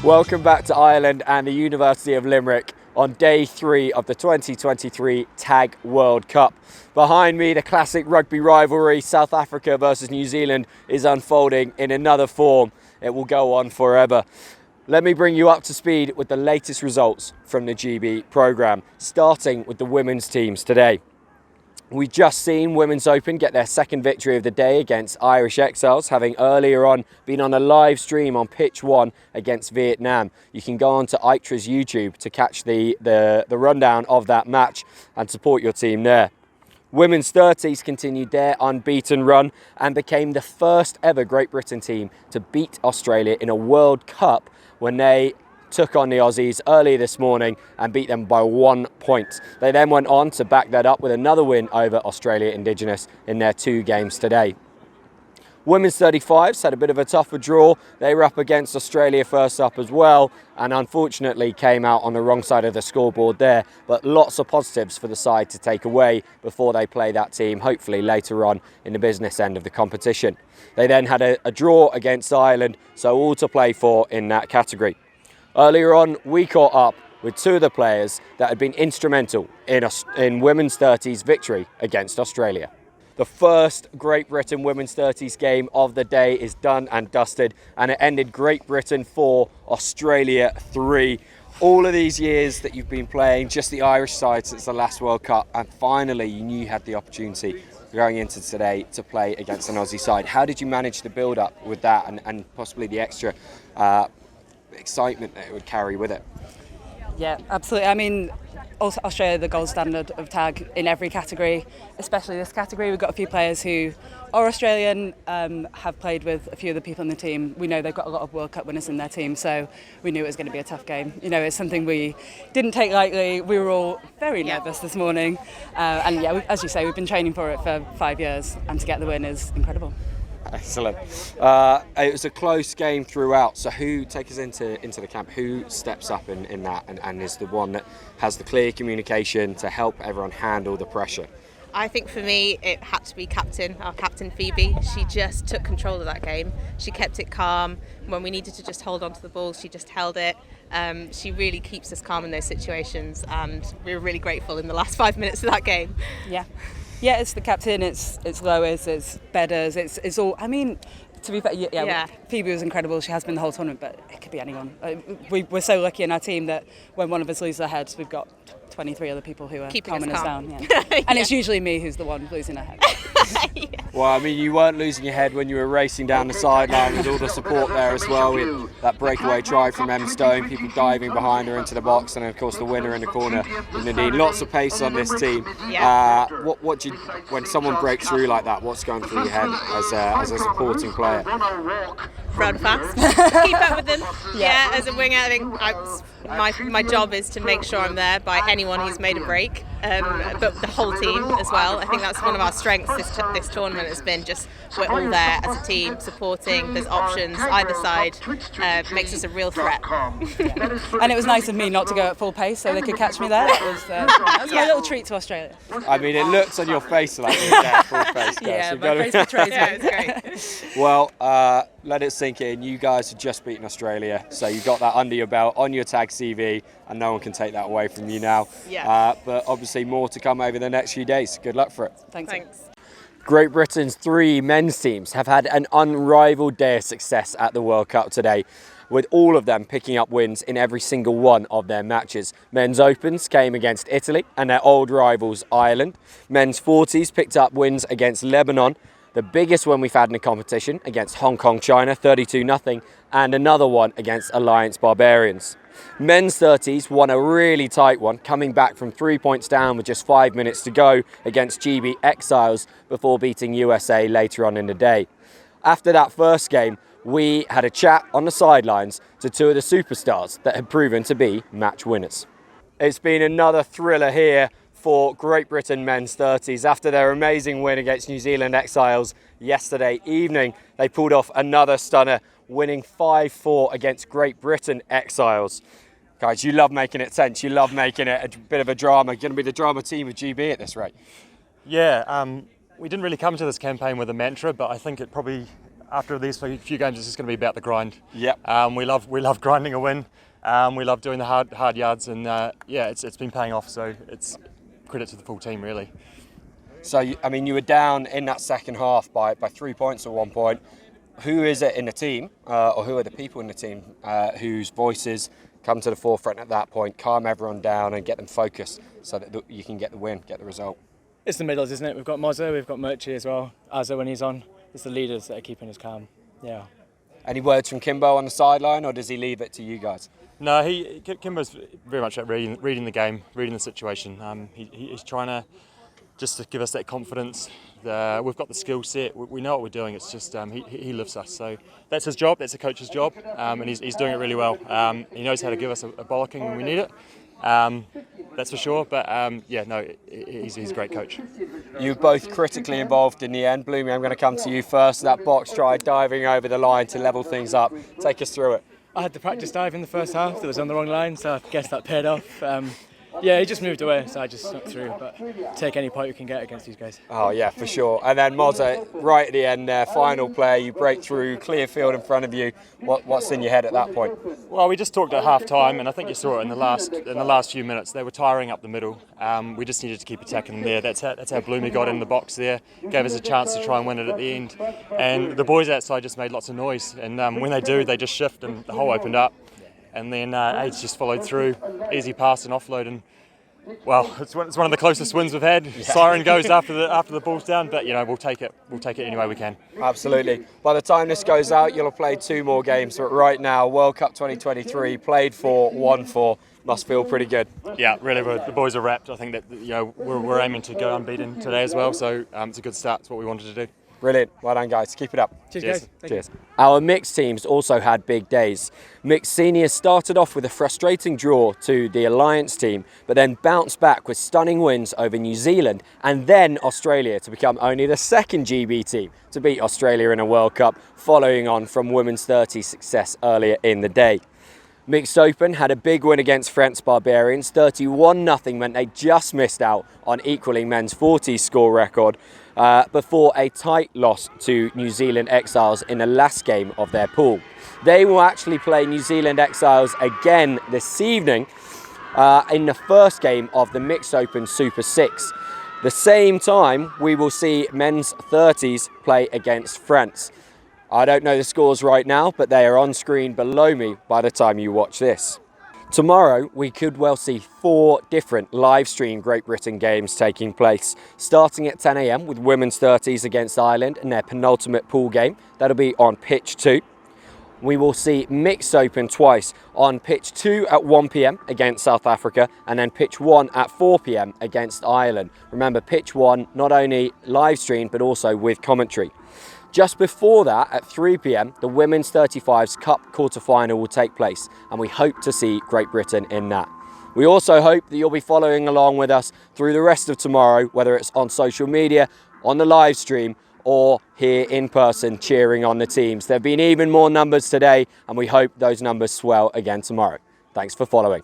Welcome back to Ireland and the University of Limerick on day 3 of the 2023 Tag World Cup. Behind me, the classic rugby rivalry, South Africa versus New Zealand, is unfolding in another form. It will go on forever. Let me bring you up to speed with the latest results from the GB programme, starting with the women's teams today. We've just seen Women's Open get their second victory of the day against Irish Exiles, having earlier on been on a live stream on Pitch 1 against Vietnam. You can go on to ITRA's YouTube to catch the rundown of that match and support your team there. Women's 30s continued their unbeaten run and became the first ever Great Britain team to beat Australia in a World Cup when they took on the Aussies earlier this morning and beat them by 1 point. They then went on to back that up with another win over Australia Indigenous in their 2 games today. Women's 35s had a bit of a tougher draw. They were up against Australia first up as well and unfortunately came out on the wrong side of the scoreboard there, but lots of positives for the side to take away before they play that team hopefully later on in the business end of the competition. They then had a draw against Ireland, so all to play for in that category. Earlier on, we caught up with 2 of the players that had been instrumental in Women's 30s victory against Australia. The first Great Britain Women's 30s game of the day is done and dusted, and it ended Great Britain 4, Australia 3. All of these years that you've been playing just the Irish side since the last World Cup, and finally you knew you had the opportunity going into today to play against an Aussie side. How did you manage to build up with that and possibly the extra excitement that it would carry with it? Yeah, absolutely. I mean, Australia are the gold standard of tag in every category, especially this category. We've got a few players who are Australian, have played with a few of the people in the team. We know they've got a lot of World Cup winners in their team, so we knew it was going to be a tough game. You know, it's something we didn't take lightly. We were all very nervous this morning. And yeah, as you say, we've been training for it for 5 years, and to get the win is incredible. Excellent. It was a close game throughout, so who, take us into the camp, who steps up in that and is the one that has the clear communication to help everyone handle the pressure? I think for me it had to be our captain Phoebe. She just took control of that game. She kept it calm. When we needed to just hold on to the ball, she just held it. She really keeps us calm in those situations, and we were really grateful in the last 5 minutes of that game. Yeah, it's the captain, it's Lois, it's Bedders, it's all. I mean, to be fair, Phoebe was incredible. She has been the whole tournament, but it could be anyone. We're so lucky in our team that when one of us loses our heads, we've got 23 other people who are calming us down. Yeah. And it's usually me who's the one losing her head. Well, I mean, you weren't losing your head when you were racing down the sideline with all the support there as well. With that breakaway try from Em Stone, people diving behind her into the box, and of course the winner in the corner in Nadine. Lots of pace on this team. What do you, when someone breaks through like that, what's going through your head as a supporting player? Run fast, keep up with them. Yeah, as a winger, I think my job is to make sure I'm there by anyone who's made a break, but the whole team as well. I think that's one of our strengths this tournament has been just we're all there as a team supporting. There's options either side, makes us a real threat. And it was nice of me not to go at full pace so they could catch me there. That was my little treat to Australia. I mean, it looks on your face like you're there at full pace. Yeah, my face betrays me. Yeah, it's great. Well, let it sink in. You guys have just beaten Australia, so you got that under your belt on your tag CV, and no one can take that away from you now. But obviously more to come over the next few days. Good luck for it. Thanks. Great Britain's 3 men's teams have had an unrivaled day of success at the World Cup today, with all of them picking up wins in every single one of their matches. Men's Opens came against Italy and their old rivals Ireland. Men's 40s picked up wins against Lebanon, the biggest one we've had in the competition against Hong Kong China, 32-0, and another one against Alliance Barbarians. Men's 30s won a really tight one, coming back from 3 points down with just 5 minutes to go against GB Exiles before beating USA later on in the day. After that first game, we had a chat on the sidelines to 2 of the superstars that had proven to be match winners. It's been another thriller here for Great Britain men's 30s. After their amazing win against New Zealand Exiles yesterday evening, they pulled off another stunner, winning 5-4 against Great Britain Exiles. Guys, you love making it tense, you love making it a bit of a drama. You're going to be the drama team of GB at this rate. Yeah, we didn't really come to this campaign with a mantra, but I think it probably after these few games, it's just going to be about the grind. Yep. We love grinding a win. We love doing the hard yards, and it's been paying off. So it's credit to the full team, really. So, you were down in that second half by 3 points at one point. Who is it in the team, or who are the people in the team whose voices come to the forefront at that point, calm everyone down and get them focused so that you can get the win, get the result? It's the middles, isn't it? We've got Mozza, we've got Murchie as well. Azza when he's on. It's the leaders that are keeping us calm. Yeah. Any words from Kimbo on the sideline, or does he leave it to you guys? No, Kimbo's very much at reading the game, reading the situation. He's trying to just to give us that confidence. We've got the skill set. We know what we're doing. It's just he lifts us. So that's his job. That's the coach's job, and he's doing it really well. He knows how to give us a bollocking when we need it. That's for sure. But he's a great coach. You were both critically involved in the end. Bloomy, I'm going to come to you first. That box try, diving over the line to level things up. Take us through it. I had to practice dive in the first half. That was on the wrong line, so I guess that paid off. He just moved away, so I just snuck through. But take any point we can get against these guys. Oh yeah, for sure. And then Mozza, right at the end there, final play, you break through, clear field in front of you. What's in your head at that point? Well, we just talked at half time, and I think you saw it in the last few minutes. They were tiring up the middle. We just needed to keep attacking them there. That's how Bloomy got in the box there. Gave us a chance to try and win it at the end. And the boys outside just made lots of noise. And when they do, they just shift, and the hole opened up. And then Aids just followed through, easy pass and offload, and well, it's one of the closest wins we've had. Yeah. Siren goes after the ball's down, but we'll take it. We'll take it any way we can. Absolutely. By the time this goes out, you'll have played 2 more games, but right now, World Cup 2023, played for, won for, must feel pretty good. Yeah, really. The boys are wrapped. I think that we're aiming to go unbeaten today as well, so it's a good start. It's what we wanted to do. Brilliant. Well done, guys. Keep it up. Cheers, guys. Cheers. Our mixed teams also had big days. Mixed seniors started off with a frustrating draw to the Alliance team, but then bounced back with stunning wins over New Zealand and then Australia to become only the second GB team to beat Australia in a World Cup, following on from Women's 30 success earlier in the day. Mixed Open had a big win against France Barbarians. 31-0 meant they just missed out on equalling men's 40 score record before a tight loss to New Zealand Exiles in the last game of their pool. They will actually play New Zealand Exiles again this evening in the first game of the Mixed Open Super 6. The same time, we will see men's 30s play against France. I don't know the scores right now, but they are on screen below me by the time you watch this. Tomorrow, we could well see 4 different live stream Great Britain games taking place, starting at 10 a.m. with Women's 30s against Ireland in their penultimate pool game. That'll be on pitch 2. We will see Mixed Open twice on pitch 2 at 1 p.m. against South Africa and then pitch 1 at 4 p.m. against Ireland. Remember, pitch 1 not only live streamed but also with commentary. Just before that, at 3 p.m, the Women's 35s Cup quarter-final will take place, and we hope to see Great Britain in that. We also hope that you'll be following along with us through the rest of tomorrow, whether it's on social media, on the live stream, or here in person cheering on the teams. There have been even more numbers today, and we hope those numbers swell again tomorrow. Thanks for following.